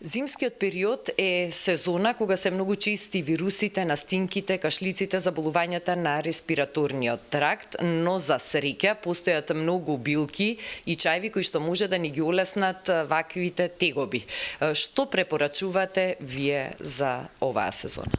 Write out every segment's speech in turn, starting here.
Зимскиот период е сезона кога се многу чести вирусите, настинките, кашлиците, заболувањата на респираторниот тракт, но за среќа постојат многу билки и чајви кои што може да ни ги улеснат ваквите тегоби. Што препорачувате вие за оваа сезона?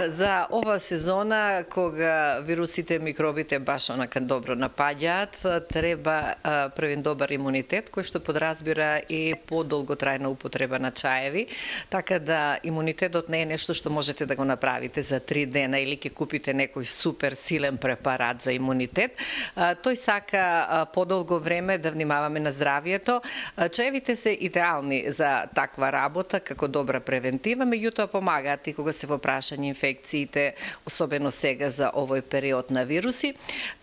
За ова сезона, кога вирусите, микробите баш онака добро напаѓаат, треба првен добар имунитет, кој што подразбира и подолготрајна употреба на чаеви, така да имунитетот не е нешто што можете да го направите за 3 дена или ќе купите некој супер силен препарат за имунитет. Тој сака подолго време да внимаваме на здравието. Чаевите се идеални за таква работа, како добра превентива, меѓутоа помагаат и кога се во прашање инфекциите, особено сега за овој период на вируси.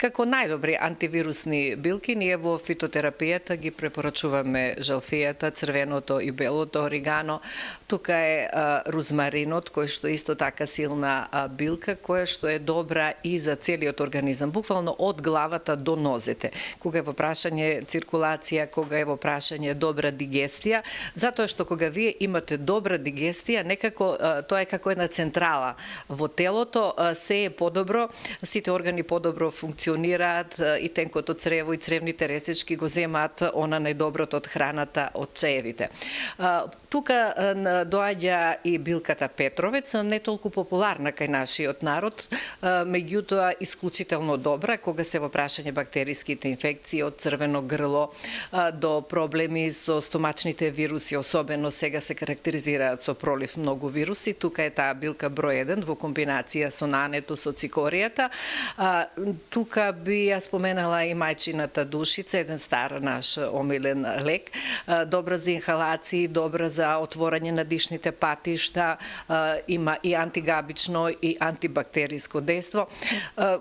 Како најдобри антивирусни билки, ние во фитотерапијата ги препорачуваме жалфијата, црвеното и белото оригано. Тука е розмаринот, кој што е исто така силна билка, која што е добра и за целиот организам, буквално од главата до нозете. Кога е во прашање циркулација, кога е во прашање добра дигестија, затоа што кога вие имате добра дигестија, некако тоа е како една централа во телото, се е подобро, сите органи подобро функционираат, и тенкото црево и цревните ресечки го земаат она најдоброто од храната од чаевите. Тука доаѓа и билката Петровец, не толку популарна кај нашиот народ, меѓутоа исклучително добра кога се во прашање бактериските инфекции од црвено грло до проблеми со стомачните вируси, особено сега се карактеризираат со пролив многу вируси. Тука е таа билка број 1 во комбинација со нането, со цикоријата. Тука би ја споменала и мајчината душица, еден стар наш омилен лек, добра за инхалации, добра за отворање на дишните патишта, има и антигабично и антибактериско дејство.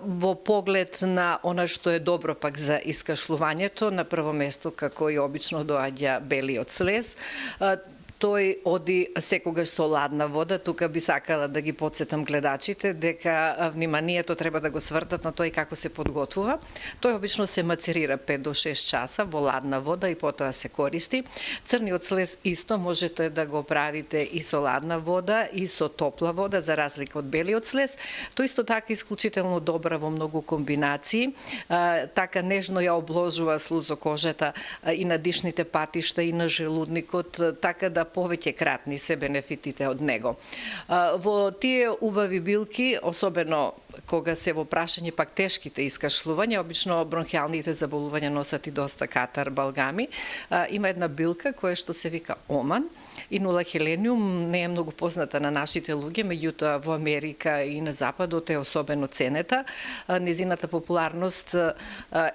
Во поглед на она што е добро пак за искашлувањето, на прво место, како и обично, доаѓа белиот слез. Тој оди секогаш со ладна вода. Тука би сакала да ги подсетам гледачите дека вниманието треба да го свртат на тој како се подготвува. Тој обично се мацерира 5 до 6 часа во ладна вода и потоа се користи. Црниот слез исто можете да го правите и со ладна вода и со топла вода, за разлика од белиот слез. Тој исто така исклучително добра во многу комбинации. Така нежно ја обложува слузокожата и на дишните патишта и на желудникот, така да повеќе кратни се бенефитите од него. Во тие убави билки, особено кога се во прашање пак тешките искашлувања, обично бронхијалните заболувања носат и доста катар, балгами, има една билка која што се вика оман. Инулахелениум не е многу позната на нашите луѓе, меѓутоа во Америка и на Западот е особено ценета. Незината популарност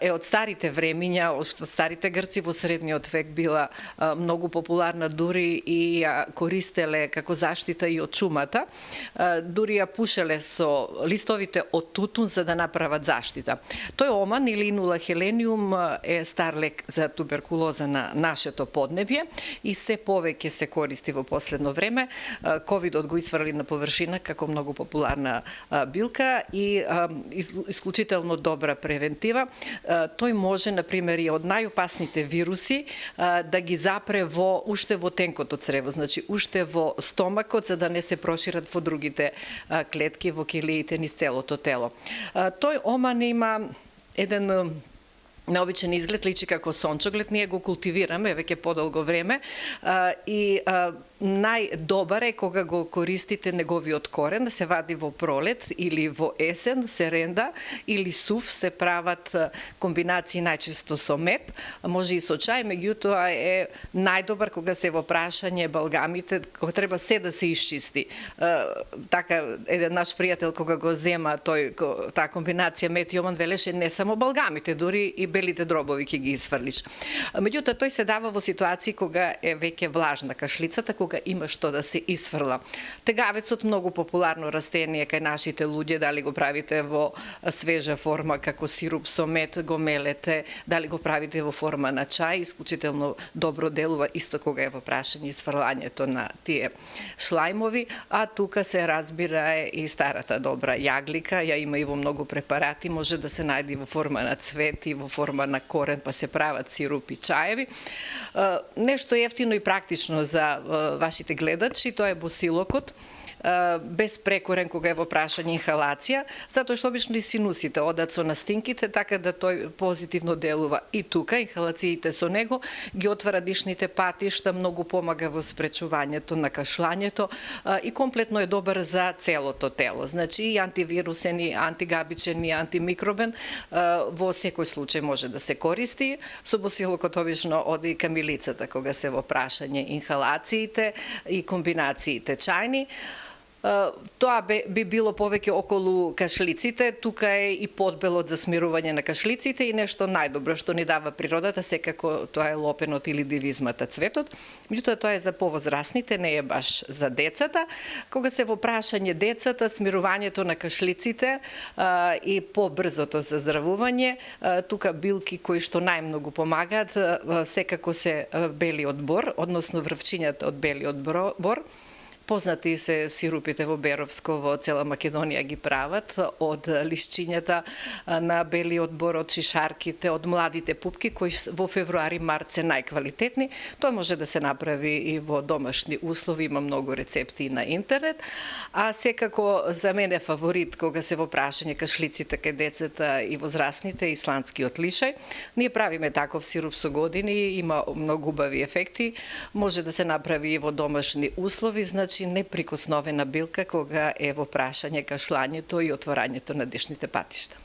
е од старите времиња, од старите грци во средниот век била многу популарна, дури и ја користеле како заштита и од чумата. Дури ја пушеле со листовите од тутун за да направат заштита. Тој оман или инулахелениум е стар лек за туберкулоза на нашето поднебје и се повеќе се користи во последно време. Ковидот го исфрли на површина како многу популарна билка и исклучително добра превентива. Тој може, например, и од најопасните вируси да ги запре уште во тенкото црево, значи уште во стомакот, за да не се прошират во другите клетки, во килиите низ целото тело. Тој оман има еден необичен изглед, личи како сончоглед, ние го култивираме веќе подолго време и најдобар е кога го користите неговиот корен, се вади во пролет или во есен, се ренда или сув, се прават комбинации најчесто со мед, може и со чај, меѓутоа е најдобар кога се во прашање балгамите, кога треба се да се исчисти. Така, еден наш пријател кога го зема таа комбинација мед и оман, велеше не само балгамите, дури и белите дробови ќе ги исфрлиш. Меѓутоа тој се дава во ситуации кога е веќе влажна кашлицата, кога има што да се исфрла. Тегавецот многу популарно растение кај нашите луѓе, дали го правите во свежа форма како сируп со мед, го мелете, дали го правите во форма на чај, исклучително добро делува исто кога е во прашање исфрлањето на тие шлајмови, а тука се разбира и старата добра јаглика, ја има и во многу препарати, може да се најде во форма на цвет и во форма на корен, па се прават сирупи, чаеви. Нешто ефтино и практично за вашите гледачи, тоа е босилокот, без прекорен кога е во прашање инхалација, затоа што обично и синусите одат со настинките, така да тој позитивно делува и тука. Инхалациите со него ги отвара дишните патишта, многу помага во спречувањето на кашлањето и комплетно е добар за целото тело. Значи и антивирусен, и антигабичен, и антимикробен во секој случај може да се користи. Со босилокот обично оди и камилицата кога се во прашање инхалациите и комбинациите чајни. Тоа би било повеќе околу кашлиците, тука е и подбелот за смирување на кашлиците и нешто најдобро што ни дава природата, секако тоа е лопенот или дивизмата цветот. Меѓутоа тоа е за повозрасните, не е баш за децата. Кога се во прашање децата, смирувањето на кашлиците и побрзото заздравување, тука билки кои што најмногу помагаат, секако се белиот бор, односно врвчињата од белиот бор. Познати се сирупите во Беровско, во цела Македонија ги прават, од лисчињата на белиот бор, од шишарките, од младите пупки, кои во февруари-март се најквалитетни. Тоа може да се направи и во домашни услови, има многу рецепти на интернет. А секако за мене фаворит, кога се во прашање кашлиците кај децата и возрастните, исландскиот лишај. Ние правиме таков сируп со години, има многу убави ефекти, може да се направи и во домашни услови, значи неприкосновена билка кога е во прашање кашлањето и отворањето на дишните патишта.